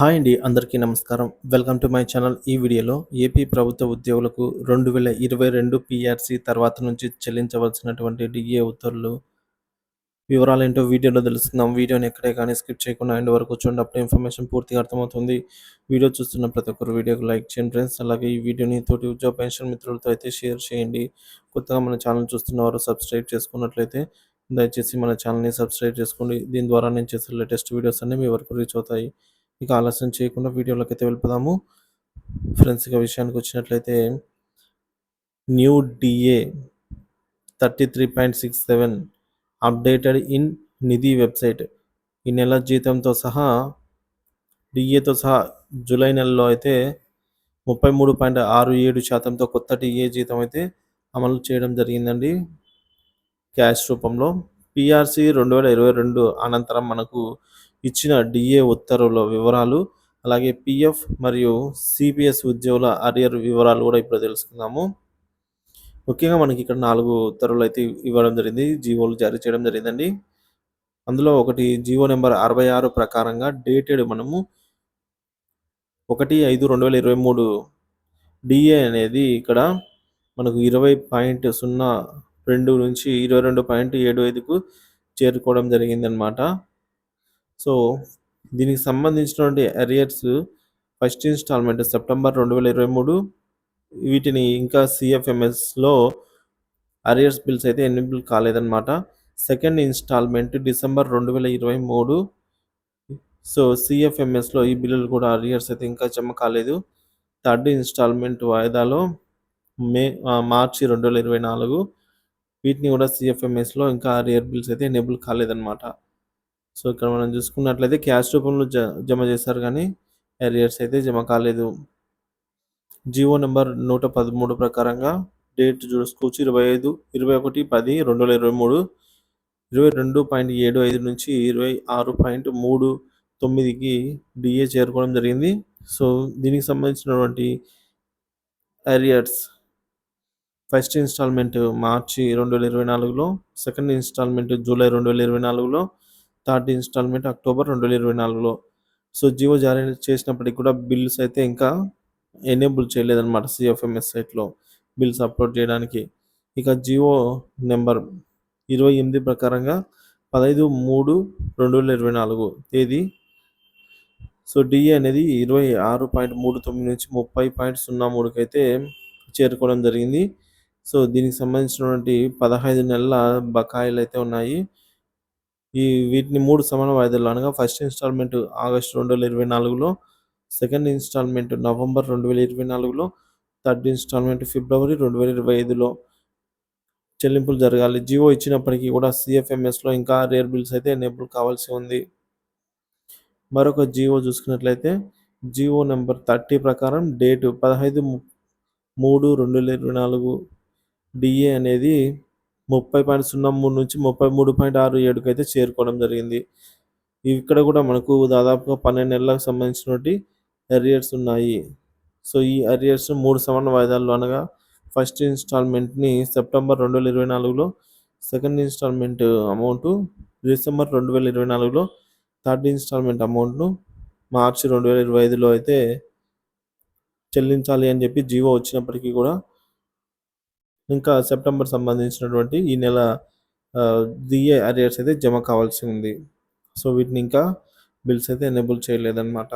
Hi అండి, అందరికీ నమస్కారం. Welcome to my channel. ఈ వీడియోలో ఏపీ ప్రభుత్వ ఉద్యోగులకు 2022 పీఆర్సీ తర్వాత నుంచి చెల్లించవలసినటువంటి డిఏ ఉత్తర్వులు వివరాలేంటో వీడియోలో తెలుసుకుందాం. వీడియోని ఎక్కడే కానీ స్కిప్ చేయకుండా ఎండ్ వరకు చూడండి. అప్పుడే ఇన్ఫర్మేషన్ పూర్తిగా అర్థమవుతుంది. వీడియో చూస్తున్న ప్రతి ఒక్కరు వీడియోకి లైక్ చేయండి ఫ్రెండ్స్. అలాగే ఈ వీడియోని తోటి ఉద్యోగ పెన్షన్ మిత్రులతో అయితే షేర్ చేయండి. కొత్తగా మన ఛానల్ చూస్తున్నవారు సబ్స్క్రైబ్ చేసుకున్నట్లయితే దయచేసి మన ఛానల్ని సబ్స్క్రైబ్ చేసుకోండి. దీని ద్వారా నేను చేసే లేటెస్ట్ వీడియోస్ అన్నీ మీ వరకు రీచ్ అవుతాయి. ఇక ఆలస్యం చేయకుండా వీడియోలోకి అయితే వెళ్ళిపోదాము ఫ్రెండ్స్. ఇక విషయానికి వచ్చినట్లయితే new DA 33.67 updated in Nidhi website. ఈ నెల జీతంతో సహా డిఏతో సహా జూలై నెలలో అయితే 33.67%తో కొత్త డిఏ జీతం అయితే అమలు చేయడం జరిగిందండి క్యాష్ రూపంలో. పిఆర్సి 2022 అనంతరం మనకు ఇచ్చిన డిఏ ఉత్తర్వుల వివరాలు, అలాగే పిఎఫ్ మరియు సిపిఎస్ ఉద్యోగుల అరియర్ వివరాలు కూడా ఇప్పుడు తెలుసుకుందాము. ముఖ్యంగా మనకి ఇక్కడ 4 ఉత్తర్వులు అయితే ఇవ్వడం జరిగింది, జీవోలు జారీ చేయడం జరిగిందండి. అందులో ఒకటి జీవో నెంబర్ 66 ప్రకారంగా డేటెడ్ మనము 1/5/2023 డిఏ అనేది ఇక్కడ మనకు 20.02 నుంచి 22.75కు చేరుకోవడం జరిగిందనమాట. సో దీనికి సంబంధించినటువంటి అరియర్స్ ఫస్ట్ ఇన్స్టాల్మెంట్ సెప్టెంబర్ 2023, వీటిని ఇంకా సిఎఫ్ఎంఎస్లో అరియర్స్ బిల్స్ అయితే ఎనిబుల్ కాలేదన్నమాట. Second instalment December 2023. సో సిఎఫ్ఎంఎస్లో ఈ బిల్లులు కూడా అరియర్స్ అయితే ఇంకా జమ కాలేదు. థర్డ్ ఇన్స్టాల్మెంట్ వాయిదాలో మార్చి 2024, వీటిని కూడా సిఎఫ్ఎంఎస్లో ఇంకా అరియర్ బిల్స్ అయితే ఎనేబుల్ కాలేదన్నమాట. సో ఇక్కడ మనం చూసుకున్నట్లయితే క్యాష్ రూపంలో జమ చేశారు, కానీ అరియర్స్ అయితే జమ కాలేదు. జీవో నెంబర్ 113 ప్రకారంగా డేట్ చూసుకోవచ్చు 21/10/2023 22.75 నుంచి 26.39కి డిఏ చేరుకోవడం జరిగింది. సో దీనికి సంబంధించినటువంటి అరియర్స్ ఫస్ట్ ఇన్స్టాల్మెంట్ మార్చి 2024లో, సెకండ్ ఇన్స్టాల్మెంట్ జూలై 2024లో, థర్డ్ ఇన్స్టాల్మెంట్ అక్టోబర్ 2024లో. సో జీవో జారీ చేసినప్పటికీ కూడా బిల్స్ అయితే ఇంకా ఎనేబుల్ చేయలేదన్నమాట సిఎఫ్ఎంఎస్ సైట్లో బిల్స్ అప్లోడ్ చేయడానికి. ఇక జీవో నెంబర్ 28 ప్రకారంగా 15/3/2024 తేదీ. సో డిఏ అనేది 26.39 నుంచి 30.03కి అయితే చేరుకోవడం జరిగింది. సో దీనికి సంబంధించినటువంటి 15 నెలల బకాయిలు అయితే ఉన్నాయి. వీటిని 3 సమాన వాయిదాల్లో, అనగా ఫస్ట్ ఇన్స్టాల్మెంట్ ఆగస్టు 2024లో, సెకండ్ ఇన్స్టాల్మెంట్ నవంబర్ 2024లో, థర్డ్ ఇన్స్టాల్మెంట్ ఫిబ్రవరి 2025లో చెల్లింపులు జరగాలి. జీవో ఇచ్చినప్పటికీ కూడా సిఎఫ్ఎంఎస్లో ఇంకా రేర్ బిల్స్ అయితే ఎనేబుల్ కావాల్సి ఉంది. మరొక జీవో చూసుకున్నట్లయితే జీవో నెంబర్ 30 ప్రకారం డేటు 15/3/2024 డిఏ అనేది 30.03 నుంచి 33.67కి అయితే చేరుకోవడం జరిగింది. ఇక్కడ కూడా మనకు దాదాపుగా 12 నెలలకు సంబంధించినటువంటి అరియర్స్ ఉన్నాయి. సో ఈ అరియర్స్ 3 సమాన వాయిదాల్లో, అనగా ఫస్ట్ ఇన్స్టాల్మెంట్ని సెప్టెంబర్ 2024లో, సెకండ్ ఇన్స్టాల్మెంట్ అమౌంట్ డిసెంబర్ 2024లో, థర్డ్ ఇన్స్టాల్మెంట్ అమౌంట్ను మార్చి 2025లో అయితే చెల్లించాలి అని చెప్పి జీవో వచ్చినప్పటికీ కూడా ఇంకా సెప్టెంబర్ సంబంధించినటువంటి ఈ నెల డిఏ అరియర్స్ అయితే జమ కావాల్సి ఉంది. సో వీటిని ఇంకా బిల్స్ అయితే ఎనేబుల్ చేయలేదన్నమాట.